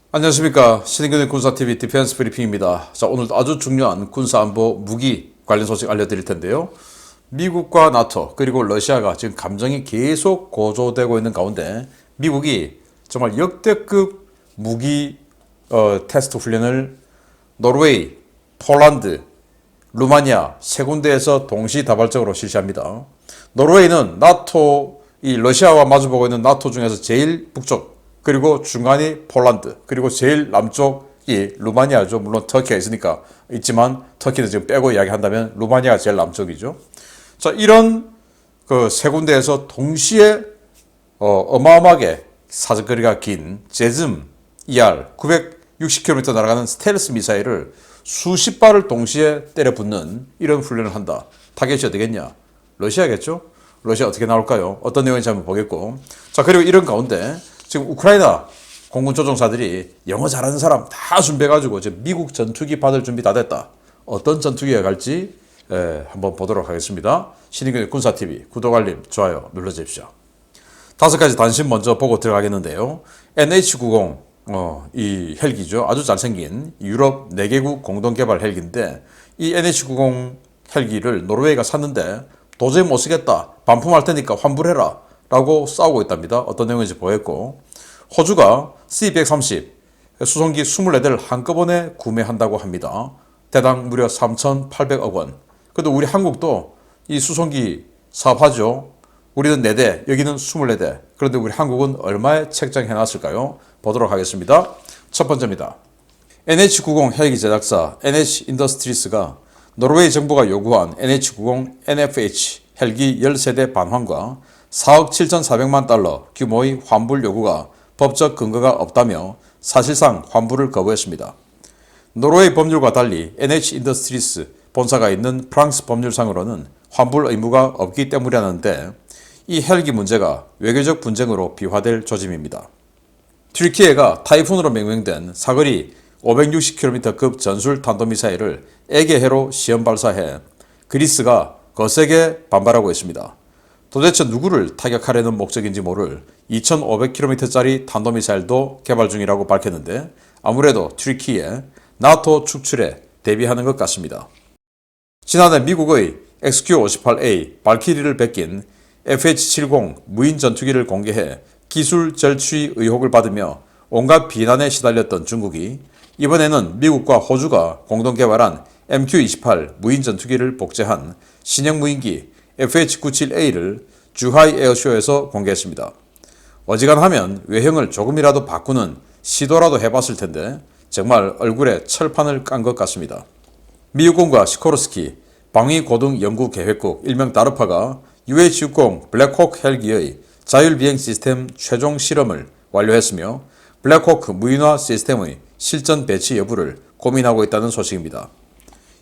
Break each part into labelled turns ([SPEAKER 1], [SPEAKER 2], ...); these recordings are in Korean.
[SPEAKER 1] 안녕하십니까. 신인근의 군사TV 디펜스 브리핑입니다. 자, 오늘도 아주 중요한 군사안보 무기 관련 소식 알려드릴 텐데요. 미국과 나토 그리고 러시아가 지금 감정이 계속 고조되고 있는 가운데 미국이 정말 역대급 무기 테스트 훈련을 노르웨이, 폴란드, 루마니아 세 군데에서 동시다발적으로 실시합니다. 노르웨이는 나토, 이 러시아와 마주보고 있는 나토 중에서 제일 북쪽, 그리고 중간이 폴란드, 그리고 제일 남쪽이 루마니아죠. 물론 터키가 있지만 터키는 지금 빼고 이야기한다면 루마니아가 제일 남쪽이죠. 자, 이런 그 세 군데에서 동시에 어마어마하게 사정거리가 긴 제즘 ER 960km 날아가는 스텔스 미사일을 수십 발을 동시에 때려 붙는 이런 훈련을 한다. 타겟이 어디겠냐? 러시아겠죠? 러시아 어떻게 나올까요? 어떤 내용인지 한번 보겠고. 자, 그리고 이런 가운데 지금 우크라이나 공군 조종사들이 영어 잘하는 사람 다 준비해가지고 지금 미국 전투기 받을 준비 다 됐다. 어떤 전투기가 갈지 한번 보도록 하겠습니다. 신인근의 군사TV 구독, 알림, 좋아요 눌러주십시오. 5가지 단신 먼저 보고 들어가겠는데요. NH90 이 헬기죠. 아주 잘생긴 유럽 4개국 공동개발 헬기인데 이 NH90 헬기를 노르웨이가 샀는데 도저히 못 쓰겠다. 반품할 테니까 환불해라. 라고 싸우고 있답니다. 어떤 내용인지 보였고, 호주가 C-130 수송기 24대를 한꺼번에 구매한다고 합니다. 대당 무려 3,800억 원. 그래도 우리 한국도 이 수송기 사업하죠. 우리는 4대, 여기는 24대. 그런데 우리 한국은 얼마에 책정해 놨을까요? 보도록 하겠습니다. 첫 번째입니다. NH90 헬기 제작사 NH인더스트리스가 노르웨이 정부가 요구한 NH90 NFH 헬기 13대 반환과 4억 7,400만 달러 규모의 환불 요구가 법적 근거가 없다며 사실상 환불을 거부했습니다. 노르웨이 법률과 달리 NH인더스트리스 본사가 있는 프랑스 법률상으로는 환불 의무가 없기 때문이라는데 이 헬기 문제가 외교적 분쟁으로 비화될 조짐입니다. 튀르키예가 타이푼으로 명명된 사거리 560km급 전술 탄도미사일을 에게해로 시험 발사해 그리스가 거세게 반발하고 있습니다. 도대체 누구를 타격하려는 목적인지 모를 2500km짜리 탄도미사일도 개발 중이라고 밝혔는데 아무래도 튀르키예 나토 축출에 대비하는 것 같습니다. 지난해 미국의 XQ-58A 발키리를 베낀 FH-70 무인 전투기를 공개해 기술 절취 의혹을 받으며 온갖 비난에 시달렸던 중국이 이번에는 미국과 호주가 공동 개발한 MQ-28 무인 전투기를 복제한 신형 무인기 FH-97A를 주하이 에어쇼에서 공개했습니다. 어지간하면 외형을 조금이라도 바꾸는 시도라도 해봤을 텐데 정말 얼굴에 철판을 깐 것 같습니다. 미국군과 시코르스키 방위고등연구계획국 일명 다르파가 UH-60 블랙호크 헬기의 자율비행 시스템 최종 실험을 완료했으며 블랙호크 무인화 시스템의 실전 배치 여부를 고민하고 있다는 소식입니다.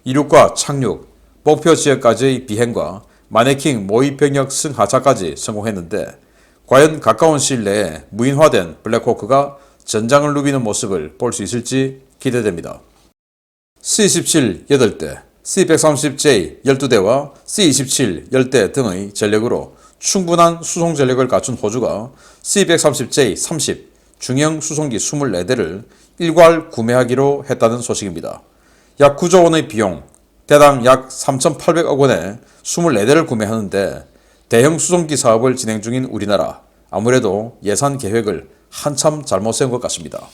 [SPEAKER 1] 이륙과 착륙, 목표 지역까지의 비행과 마네킹 모의 병력 승하차까지 성공했는데 과연 가까운 시일 내에 무인화된 블랙호크가 전장을 누비는 모습을 볼 수 있을지 기대됩니다. C-17 8대, C-130J 12대와 C-27 10대 등의 전력으로 충분한 수송 전력을 갖춘 호주가 C-130J 30 중형 수송기 24대를 일괄 구매하기로 했다는 소식입니다. 약 9조 원의 비용, 대당 약 3,800억 원에 24대를 구매하는데 대형 수송기 사업을 진행 중인 우리나라, 아무래도 예산 계획을 한참 잘못 세운 것 같습니다.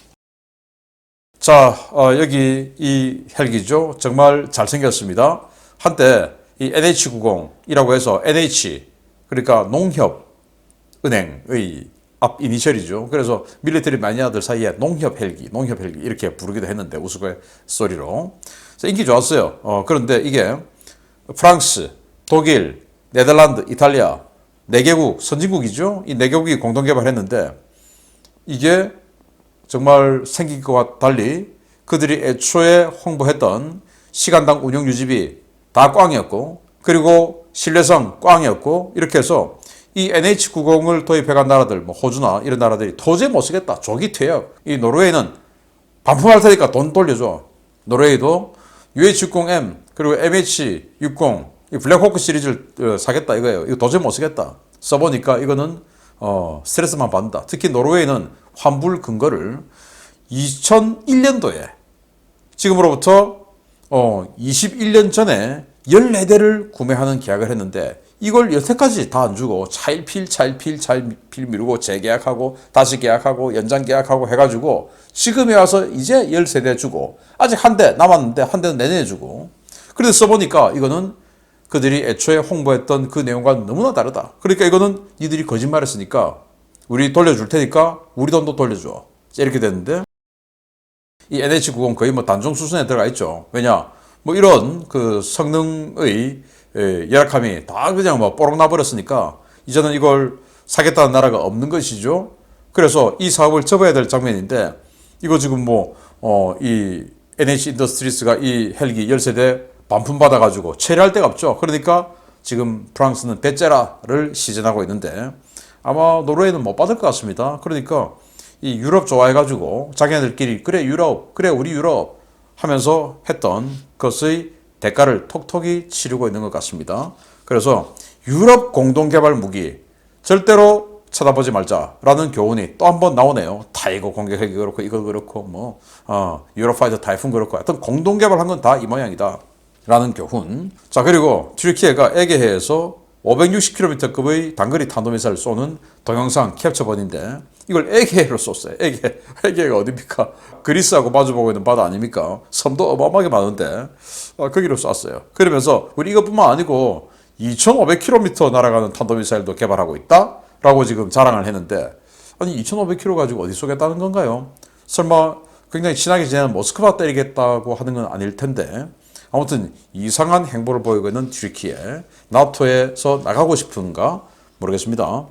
[SPEAKER 1] 자, 여기 이 헬기죠. 정말 잘생겼습니다. 한때 이 NH90이라고 해서 NH, 그러니까 농협은행의 앞 이니셜이죠. 그래서 밀리터리 매니아들 사이에 농협 헬기 이렇게 부르기도 했는데 우스갯소리로. 인기 좋았어요. 그런데 이게 프랑스, 독일, 네덜란드, 이탈리아 4개국 선진국이죠. 이 4개국이 공동 개발했는데 이게 정말 생긴 것과 달리 그들이 애초에 홍보했던 시간당 운영 유지비 다 꽝이었고, 그리고 신뢰성 꽝이었고, 이렇게 해서 이 NH90을 도입해간 나라들, 뭐 호주나 이런 나라들이 도저히 못 쓰겠다. 조기 퇴역. 이 노르웨이는 반품할 테니까 돈 돌려줘. 노르웨이도 UH-60M 그리고 MH-60 이 블랙호크 시리즈를 사겠다 이거예요. 이거 도저히 못 쓰겠다. 써보니까 이거는 스트레스만 받는다. 특히 노르웨이는 환불 근거를 2001년도에 지금으로부터 21년 전에 14대를 구매하는 계약을 했는데 이걸 여태까지 다 안 주고 차일필 미루고 재계약하고 다시 계약하고 연장 계약하고 해가지고 지금에 와서 이제 13대 주고 아직 한 대 남았는데 한 대는 내내 주고 그래서 써보니까 이거는 그들이 애초에 홍보했던 그 내용과 너무나 다르다. 그러니까 이거는 니들이 거짓말했으니까 우리 돌려줄 테니까 우리 돈도 돌려줘. 이렇게 됐는데 이 NH90 거의 뭐 단종 수순에 들어가 있죠. 왜냐 뭐 이런 그 성능의 열악함이 다 그냥 뭐 뽀록 나버렸으니까 이제는 이걸 사겠다는 나라가 없는 것이죠. 그래서 이 사업을 접어야 될 장면인데 이거 지금 이 NH 인더스트리스가 이 헬기 13대 반품 받아가지고 처리할 데가 없죠. 그러니까 지금 프랑스는 베제라를 시전하고 있는데 아마 노르웨이는 못 받을 것 같습니다. 그러니까 이 유럽 좋아해가지고 자기네들끼리 그래 유럽 그래 우리 유럽 하면서 했던 것의 대가를 톡톡히 치르고 있는 것 같습니다. 그래서 유럽 공동개발 무기 절대로 쳐다보지 말자라는 교훈이 또 한 번 나오네요. 타이거 공격헬기 그렇고 이거 그렇고 유로파이터 타이푼 그렇고 하여튼 공동개발한 건 다 이 모양이다 라는 교훈. 자 그리고 튀르키예가 에게해에서 560km급의 단거리 탄도미사일을 쏘는 동영상 캡처본인데 이걸 에게해로 쏘았어요. 에게해가 어딥니까? 그리스하고 마주보고 있는 바다 아닙니까? 섬도 어마어마하게 많은데 거기로 쐈어요. 그러면서 우리 이것뿐만 아니고 2500km 날아가는 탄도미사일도 개발하고 있다? 라고 지금 자랑을 했는데 아니 2500km 가지고 어디 쏘겠다는 건가요? 설마 굉장히 친하게 지내는 모스크바 때리겠다고 하는 건 아닐 텐데 아무튼 이상한 행보를 보이고 있는 튀르키예 나토에서 나가고 싶은가 모르겠습니다.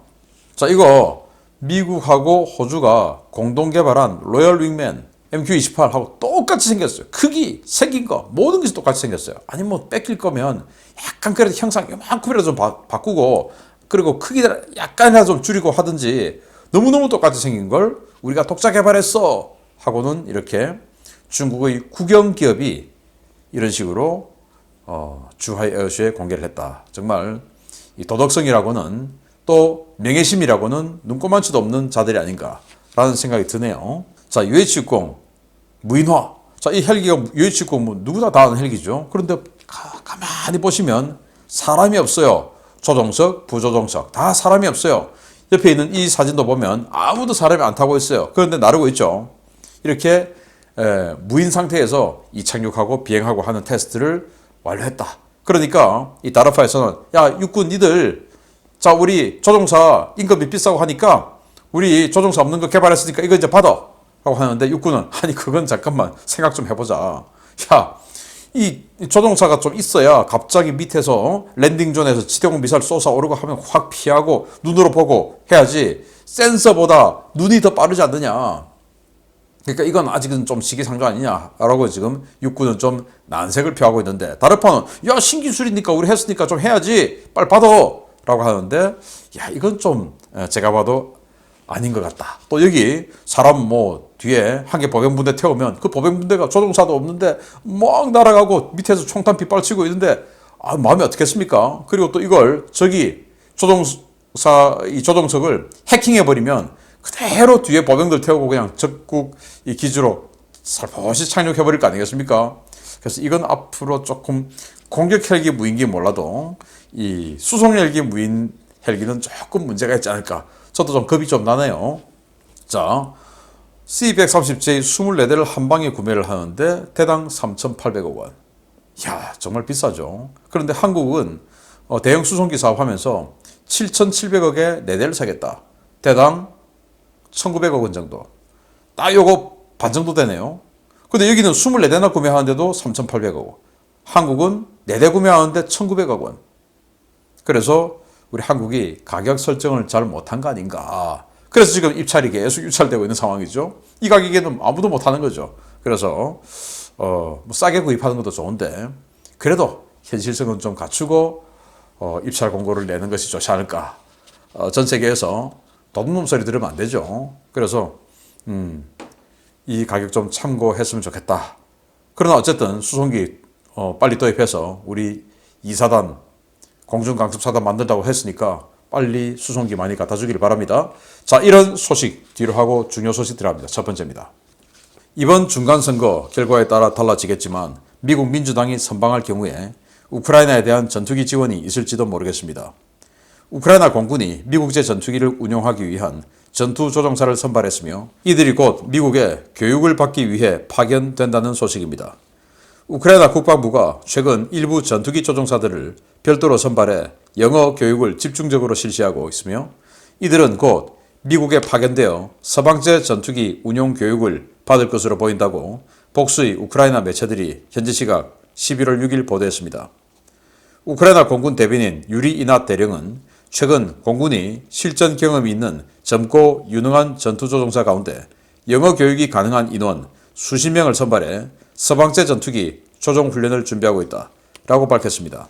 [SPEAKER 1] 자 이거 미국하고 호주가 공동 개발한 로열 윙맨 MQ-28하고 똑같이 생겼어요. 크기, 생긴 거 모든 것이 똑같이 생겼어요. 아니 뭐 뺏길 거면 약간 그래도 형상 요만큼이라도 좀 바꾸고 그리고 크기를 약간이라도 좀 줄이고 하든지 너무너무 똑같이 생긴 걸 우리가 독자 개발했어 하고는 이렇게 중국의 국영 기업이 이런 식으로 주하이 에어쇼에 공개를 했다. 정말 이 도덕성이라고는 또 명예심이라고는 눈꼽만치도 없는 자들이 아닌가라는 생각이 드네요. 자, UH-60 무인화. 자, 이 헬기가 UH-60 뭐 누구나 다 아는 헬기죠. 그런데 가만히 보시면 사람이 없어요. 조종석, 부조종석 다 사람이 없어요. 옆에 있는 이 사진도 보면 아무도 사람이 안 타고 있어요. 그런데 나르고 있죠. 이렇게 무인 상태에서 이착륙하고 비행하고 하는 테스트를 완료했다. 그러니까 이 다르파에서는 야 육군 니들 자 우리 조종사 인건비 비싸고 하니까 우리 조종사 없는 거 개발했으니까 이거 이제 받아 라고 하는데 육군은 아니 그건 잠깐만 생각 좀 해보자. 야 이 조종사가 좀 있어야 갑자기 밑에서 랜딩존에서 지대공 미사일 쏘아오르고 하면 확 피하고 눈으로 보고 해야지 센서보다 눈이 더 빠르지 않느냐. 그러니까 이건 아직은 좀 시기상조 아니냐라고 지금 육군은 좀 난색을 표하고 있는데 다르파는 야 신기술이니까 우리 했으니까 좀 해야지 빨리 받아 라고 하는데 야 이건 좀 제가 봐도 아닌 것 같다. 또 여기 사람 뭐 뒤에 한 개 보병분대 태우면 그 보병분대가 조종사도 없는데 막 날아가고 밑에서 총탄 빗발치고 있는데 마음이 어떻겠습니까? 그리고 또 이걸 저기 이 조종석을 해킹해버리면 그대로 뒤에 보병들 태우고 그냥 적국 이 기지로 살포시 착륙해버릴 거 아니겠습니까? 그래서 이건 앞으로 조금 공격 헬기 무인기 몰라도 이 수송 헬기 무인 헬기는 조금 문제가 있지 않을까. 저도 좀 겁이 좀 나네요. 자, C-130J 24대를 한 방에 구매를 하는데 대당 3,800억 원. 이야, 정말 비싸죠. 그런데 한국은 대형 수송기 사업하면서 7,700억에 4대를 사겠다. 대당 1,900억 원 정도. 딱 요거 반 정도 되네요. 근데 여기는 24대나 구매하는데도 3,800억 원. 한국은 4대 구매하는데 1,900억 원. 그래서 우리 한국이 가격 설정을 잘 못한 거 아닌가. 그래서 지금 입찰이 계속 유찰되고 있는 상황이죠. 이 가격에는 아무도 못하는 거죠. 그래서 뭐 싸게 구입하는 것도 좋은데 그래도 현실성은 좀 갖추고 입찰 공고를 내는 것이 좋지 않을까. 전 세계에서 도둑놈 소리 들으면 안 되죠. 그래서 이 가격 좀 참고했으면 좋겠다. 그러나 어쨌든 수송기 빨리 도입해서 우리 2사단 공중강습사단 만든다고 했으니까 빨리 수송기 많이 갖다 주기를 바랍니다. 자, 이런 소식 뒤로 하고 중요 소식 들어갑니다. 첫 번째입니다. 이번 중간선거 결과에 따라 달라지겠지만 미국 민주당이 선방할 경우에 우크라이나에 대한 전투기 지원이 있을지도 모르겠습니다. 우크라이나 공군이 미국제 전투기를 운용하기 위한 전투조종사를 선발했으며 이들이 곧 미국의 교육을 받기 위해 파견된다는 소식입니다. 우크라이나 국방부가 최근 일부 전투기 조종사들을 별도로 선발해 영어 교육을 집중적으로 실시하고 있으며 이들은 곧 미국에 파견되어 서방제 전투기 운용 교육을 받을 것으로 보인다고 복수의 우크라이나 매체들이 현지 시각 11월 6일 보도했습니다. 우크라이나 공군 대변인 유리 이낫 대령은 최근 공군이 실전 경험이 있는 젊고 유능한 전투조종사 가운데 영어 교육이 가능한 인원 수십 명을 선발해 서방제 전투기 조종 훈련을 준비하고 있다 라고 밝혔습니다.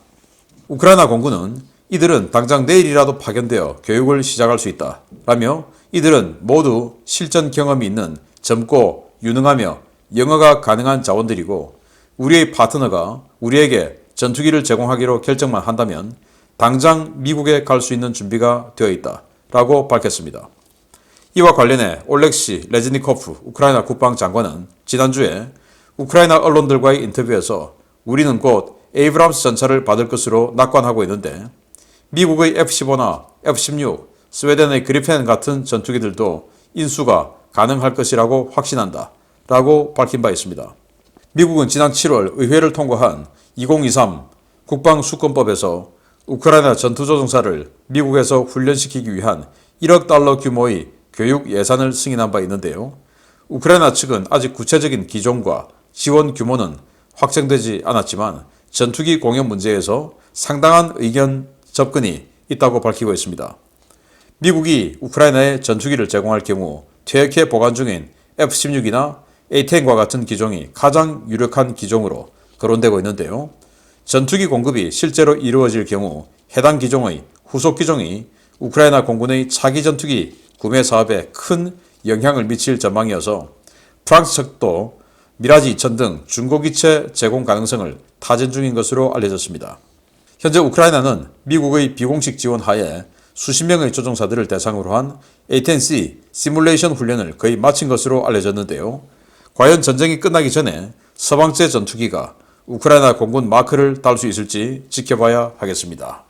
[SPEAKER 1] 우크라이나 공군은 이들은 당장 내일이라도 파견되어 교육을 시작할 수 있다 라며 이들은 모두 실전 경험이 있는 젊고 유능하며 영어가 가능한 자원들이고 우리의 파트너가 우리에게 전투기를 제공하기로 결정만 한다면 당장 미국에 갈 수 있는 준비가 되어 있다 라고 밝혔습니다. 이와 관련해 올렉시 레즈니코프 우크라이나 국방장관은 지난주에 우크라이나 언론들과의 인터뷰에서 우리는 곧 에이브람스 전차를 받을 것으로 낙관하고 있는데 미국의 F-15나 F-16, 스웨덴의 그리펜 같은 전투기들도 인수가 가능할 것이라고 확신한다 라고 밝힌 바 있습니다. 미국은 지난 7월 의회를 통과한 2023 국방수권법에서 우크라이나 전투조종사를 미국에서 훈련시키기 위한 1억 달러 규모의 교육 예산을 승인한 바 있는데요. 우크라이나 측은 아직 구체적인 기종과 지원 규모는 확정되지 않았지만 전투기 공연 문제에서 상당한 의견 접근이 있다고 밝히고 있습니다. 미국이 우크라이나에 전투기를 제공할 경우 퇴役해 보관 중인 F-16이나 A-10과 같은 기종이 가장 유력한 기종으로 거론되고 있는데요. 전투기 공급이 실제로 이루어질 경우 해당 기종의 후속 기종이 우크라이나 공군의 차기 전투기 구매 사업에 큰 영향을 미칠 전망이어서 프랑스 측도 미라지 2000 등 중고기체 제공 가능성을 타진 중인 것으로 알려졌습니다. 현재 우크라이나는 미국의 비공식 지원 하에 수십 명의 조종사들을 대상으로 한 A-10C 시뮬레이션 훈련을 거의 마친 것으로 알려졌는데요. 과연 전쟁이 끝나기 전에 서방제 전투기가 우크라이나 공군 마크를 달 수 있을지 지켜봐야 하겠습니다.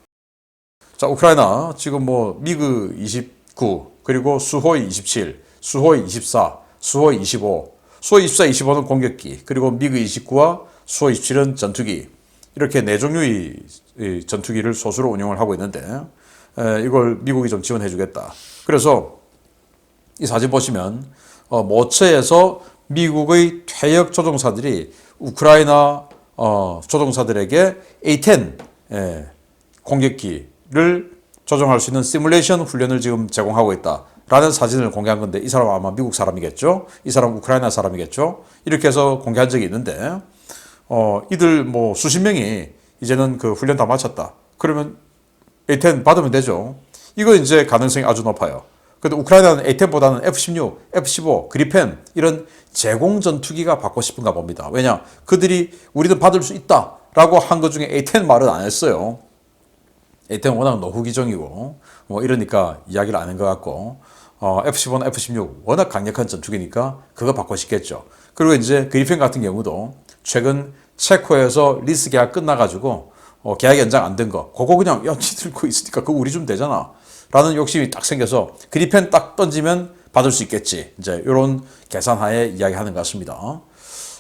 [SPEAKER 1] 자, 우크라이나 지금 미그 29 그리고 수호이 27, 수호이 24, 수호이 25, 수호이 24, 25는 공격기 그리고 미그 29와 수호이 27은 전투기 이렇게 네 종류의 전투기를 소수로 운영을 하고 있는데 이걸 미국이 좀 지원해 주겠다. 그래서 이 사진 보시면 모처에서 미국의 퇴역 조종사들이 우크라이나 조종사들에게 A-10 공격기를 조종할 수 있는 시뮬레이션 훈련을 지금 제공하고 있다라는 사진을 공개한 건데 이 사람은 아마 미국 사람이겠죠. 이 사람은 우크라이나 사람이겠죠. 이렇게 해서 공개한 적이 있는데 이들 수십 명이 이제는 그 훈련 다 마쳤다. 그러면 A-10 받으면 되죠. 이거 이제 가능성이 아주 높아요. 근데 우크라이나는 A-10보다는 F-16, F-15, 그리펜 이런 제공 전투기가 받고 싶은가 봅니다. 왜냐? 그들이 우리는 받을 수 있다라고 한 것 중에 A-10 말은 안 했어요. A-10은 워낙 노후 기종이고 이러니까 이야기를 안 한 것 같고 F-15나 F-16 워낙 강력한 전투기니까 그거 받고 싶겠죠. 그리고 이제 그리펜 같은 경우도 최근 체코에서 리스 계약 끝나가지고 계약 연장 안 된 거 그거 그냥 야 니들 그거 있으니까 그거 우리 좀 되잖아 라는 욕심이 딱 생겨서 그리펜 딱 던지면 받을 수 있겠지. 이제 이런 계산하에 이야기하는 것 같습니다.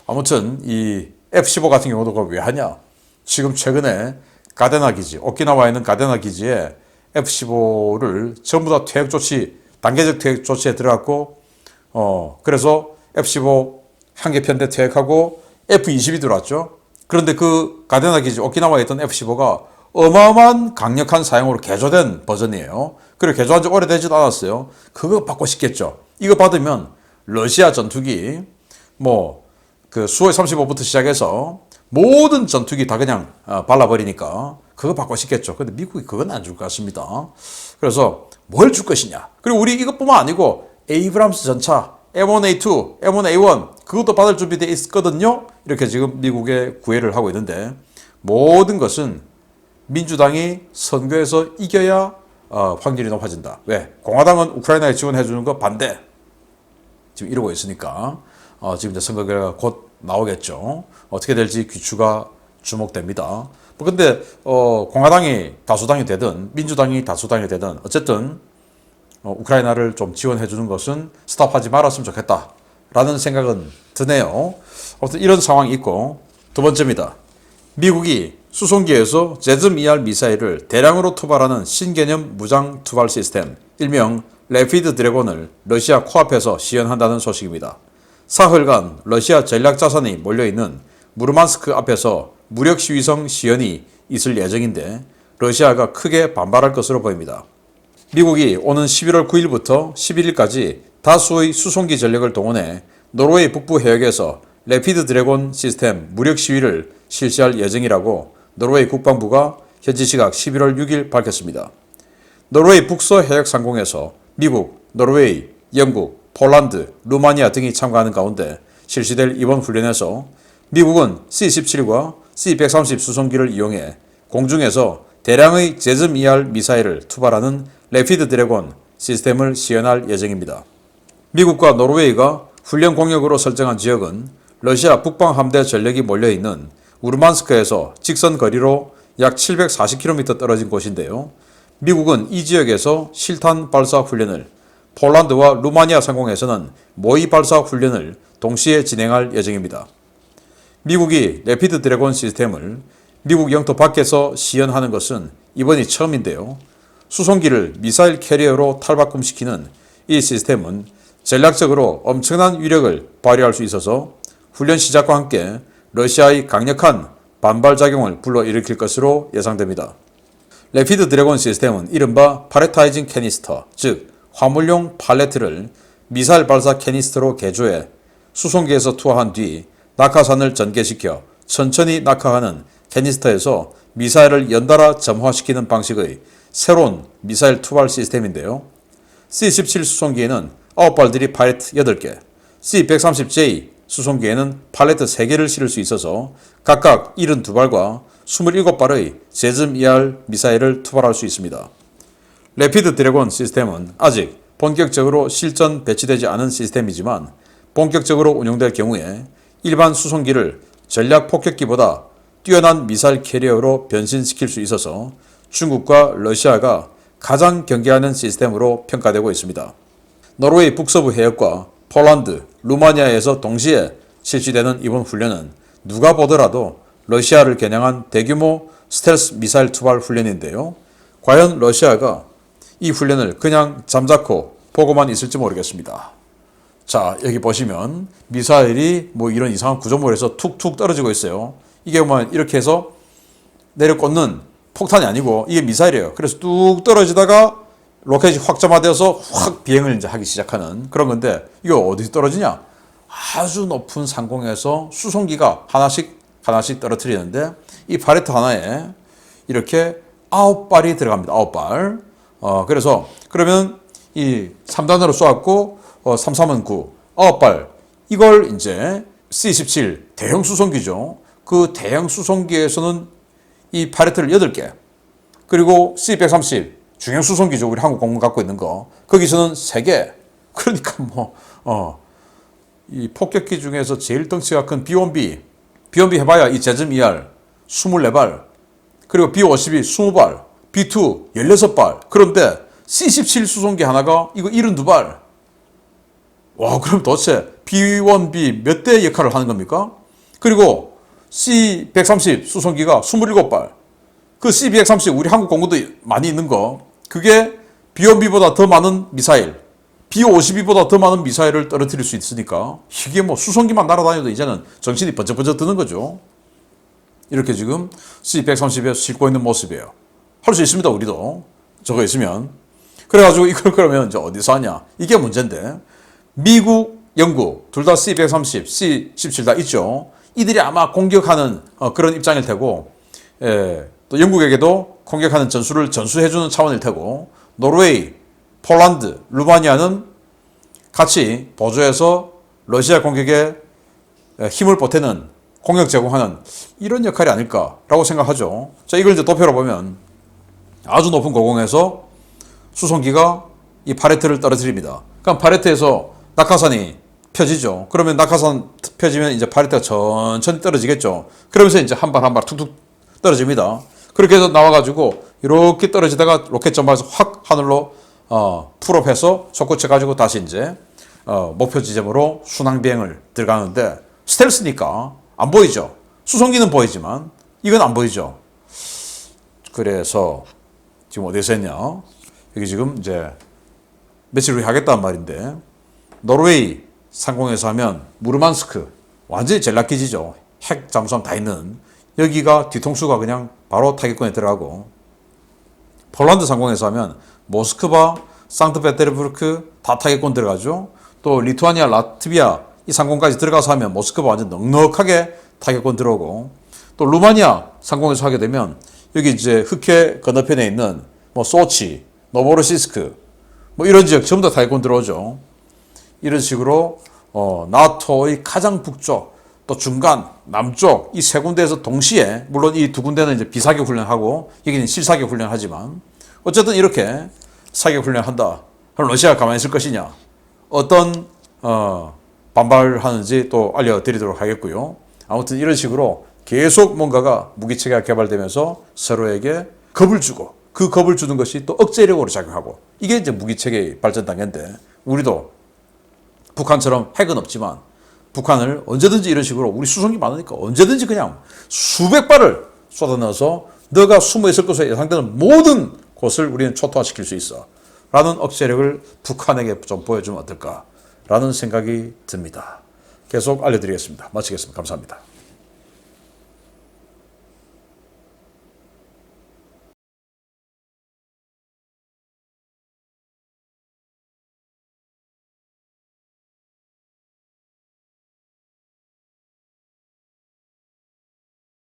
[SPEAKER 1] 아무튼 이 F-15 같은 경우도 그걸 왜 하냐? 지금 최근에 가데나 기지, 오키나와에 있는 가데나 기지에 F-15를 전부 다 퇴역 조치, 단계적 퇴역 조치에 들어갔고, 그래서 F-15 한 개 편대 퇴역하고 F-20이 들어왔죠. 그런데 그 가데나 기지, 오키나와에 있던 F-15가 어마어마한 강력한 사용으로 개조된 버전이에요. 그리고 개조한 지 오래되지도 않았어요. 그거 받고 싶겠죠. 이거 받으면 러시아 전투기 그 수호이 35부터 시작해서 모든 전투기 다 그냥 발라버리니까 그거 받고 싶겠죠. 근데 미국이 그건 안 줄 것 같습니다. 그래서 뭘 줄 것이냐. 그리고 우리 이것뿐만 아니고 에이브람스 전차, M1A2, M1A1 그것도 받을 준비되어 있거든요. 이렇게 지금 미국에 구애를 하고 있는데 모든 것은 민주당이 선거에서 이겨야 확률이 높아진다. 왜? 공화당은 우크라이나에 지원해 주는 거 반대. 지금 이러고 있으니까 지금 이제 선거 결과가 곧 나오겠죠. 어떻게 될지 귀추가 주목됩니다. 뭐 근데 공화당이 다수당이 되든 민주당이 다수당이 되든 어쨌든 우크라이나를 좀 지원해 주는 것은 스탑하지 말았으면 좋겠다라는 생각은 드네요. 아무튼 이런 상황이 있고, 두 번째입니다. 미국이 수송기에서 제즈미알 미사일을 대량으로 투발하는 신개념 무장 투발 시스템, 일명 레피드 드래곤을 러시아 코앞에서 시연한다는 소식입니다. 사흘간 러시아 전략 자산이 몰려있는 무르만스크 앞에서 무력 시위성 시연이 있을 예정인데 러시아가 크게 반발할 것으로 보입니다. 미국이 오는 11월 9일부터 11일까지 다수의 수송기 전력을 동원해 노르웨이 북부 해역에서 레피드 드래곤 시스템 무력 시위를 실시할 예정이라고 노르웨이 국방부가 현지 시각 11월 6일 밝혔습니다. 노르웨이 북서 해역 상공에서 미국, 노르웨이, 영국, 폴란드, 루마니아 등이 참가하는 가운데 실시될 이번 훈련에서 미국은 C-17과 C-130 수송기를 이용해 공중에서 대량의 제즈미알 미사일을 투발하는 레피드 드래곤 시스템을 시연할 예정입니다. 미국과 노르웨이가 훈련 공역으로 설정한 지역은 러시아 북방 함대 전력이 몰려있는 우르만스크에서 직선 거리로 약 740km 떨어진 곳인데요. 미국은 이 지역에서 실탄 발사 훈련을, 폴란드와 루마니아 상공에서는 모의 발사 훈련을 동시에 진행할 예정입니다. 미국이 레피드 드래곤 시스템을 미국 영토 밖에서 시연하는 것은 이번이 처음인데요. 수송기를 미사일 캐리어로 탈바꿈시키는 이 시스템은 전략적으로 엄청난 위력을 발휘할 수 있어서 훈련 시작과 함께 러시아의 강력한 반발작용을 불러일으킬 것으로 예상됩니다. 레피드 드래곤 시스템은 이른바 파레타이징 캐니스터, 즉 화물용 팔레트를 미사일 발사 캐니스터로 개조해 수송기에서 투하한 뒤 낙하산을 전개시켜 천천히 낙하하는 캐니스터에서 미사일을 연달아 점화시키는 방식의 새로운 미사일 투발 시스템인데요. C-17 수송기에는 9발들이 팔레트 8개, C-130J 수송기에는 팔레트 3개를 실을 수 있어서 각각 72발과 27발의 제즈미알 미사일을 투발할 수 있습니다. 레피드 드래곤 시스템은 아직 본격적으로 실전 배치되지 않은 시스템이지만 본격적으로 운용될 경우에 일반 수송기를 전략 폭격기보다 뛰어난 미사일 캐리어로 변신시킬 수 있어서 중국과 러시아가 가장 경계하는 시스템으로 평가되고 있습니다. 노르웨이 북서부 해역과 폴란드, 루마니아에서 동시에 실시되는 이번 훈련은 누가 보더라도 러시아를 겨냥한 대규모 스텔스 미사일 투발 훈련인데요. 과연 러시아가 이 훈련을 그냥 잠자코 보고만 있을지 모르겠습니다. 자, 여기 보시면 미사일이 뭐 이런 이상한 구조물에서 툭툭 떨어지고 있어요. 이게 뭐 이렇게 해서 내려꽂는 폭탄이 아니고 이게 미사일이에요. 그래서 뚝 떨어지다가 로켓이 확점화되어서 확 비행을 이제 하기 시작하는 그런 건데, 이거 어디서 떨어지냐? 아주 높은 상공에서 수송기가 하나씩 떨어뜨리는데 이 파레트 하나에 이렇게 9발이 들어갑니다. 9발. 그래서 그러면 이 3단으로 쏘았고 3, 3은 9, 9발. 이걸 이제 C-17 대형 수송기죠. 그 대형 수송기에서는 이 파레트를 8개, 그리고 C-130 중형 수송기죠. 우리 한국 공군 갖고 있는 거. 거기서는 3개. 그러니까 이 폭격기 중에서 제일 덩치가 큰 B-1B 해봐야 이 제즈미알 24발, 그리고 B-52 20발, B-2 16발. 그런데 C-17 수송기 하나가 이거 72발. 와, 그럼 도대체 B-1B 몇 대 역할을 하는 겁니까? 그리고 C-130 수송기가 27발. 그 C-130 우리 한국 공군도 많이 있는 거, 그게 B-1B보다 더 많은 미사일, B-52보다 더 많은 미사일을 떨어뜨릴 수 있으니까 이게 뭐 수송기만 날아다녀도 이제는 정신이 번쩍번쩍 드는 거죠. 이렇게 지금 C-130에 싣고 있는 모습이에요. 할 수 있습니다, 우리도. 저거 있으면. 그래가지고 이걸 그러면 이제 어디서 하냐? 이게 문제인데, 미국, 영국 둘 다 C-130, C-17 다 있죠. 이들이 아마 공격하는 그런 입장일 테고, 또 영국에게도 공격하는 전술을 전수해주는 차원일 테고, 노르웨이, 폴란드, 루마니아는 같이 보조해서 러시아 공격에 힘을 보태는, 공격 제공하는 이런 역할이 아닐까라고 생각하죠. 자, 이걸 이제 도표로 보면 아주 높은 고공에서 수송기가 이 파레트를 떨어뜨립니다. 그럼 파레트에서 낙하산이 펴지죠. 그러면 낙하산 펴지면 이제 파리떼가 천천히 떨어지겠죠. 그러면서 이제 한 발 한 발 툭툭 떨어집니다. 그렇게 해서 나와가지고 이렇게 떨어지다가 로켓 전방에서 확 하늘로 풀업해서 솟구쳐 가지고 다시 이제 목표 지점으로 순항 비행을 들어가는데 스텔스니까 안 보이죠. 수송기는 보이지만 이건 안 보이죠. 그래서 지금 어디서 했냐? 여기 지금 이제 며칠 후에 하겠다는 말인데 노르웨이 상공에서 하면 무르만스크 완전히 젤라기지죠. 핵 잠수함 다 있는 여기가 뒤통수가 그냥 바로 타격권에 들어가고 폴란드 상공에서 하면 모스크바, 상트페테르부르크 다 타격권 들어가죠. 또 리투아니아, 라트비아 이 상공까지 들어가서 하면 모스크바 완전 넉넉하게 타격권 들어오고 또 루마니아 상공에서 하게 되면 여기 이제 흑해 건너편에 있는 뭐 소치, 노보로시스크 뭐 이런 지역 전부 다 타격권 들어오죠. 이런 식으로 나토의 가장 북쪽 또 중간 남쪽 이 세 군데에서 동시에 물론 이 두 군데는 이제 비사격 훈련하고 여기는 실사격 훈련하지만 어쨌든 이렇게 사격 훈련한다. 그럼 러시아가 가만히 있을 것이냐? 어떤 반발하는지 또 알려드리도록 하겠고요. 아무튼 이런 식으로 계속 뭔가가 무기체계가 개발되면서 서로에게 겁을 주고 그 겁을 주는 것이 또 억제력으로 작용하고 이게 이제 무기체계의 발전 단계인데 우리도 북한처럼 핵은 없지만 북한을 언제든지 이런 식으로 우리 수송기 많으니까 언제든지 그냥 수백 발을 쏟아넣어서 너가 숨어 있을 것으로 예상되는 모든 곳을 우리는 초토화시킬 수 있어 라는 억제력을 북한에게 좀 보여주면 어떨까 라는 생각이 듭니다. 계속 알려드리겠습니다. 마치겠습니다. 감사합니다.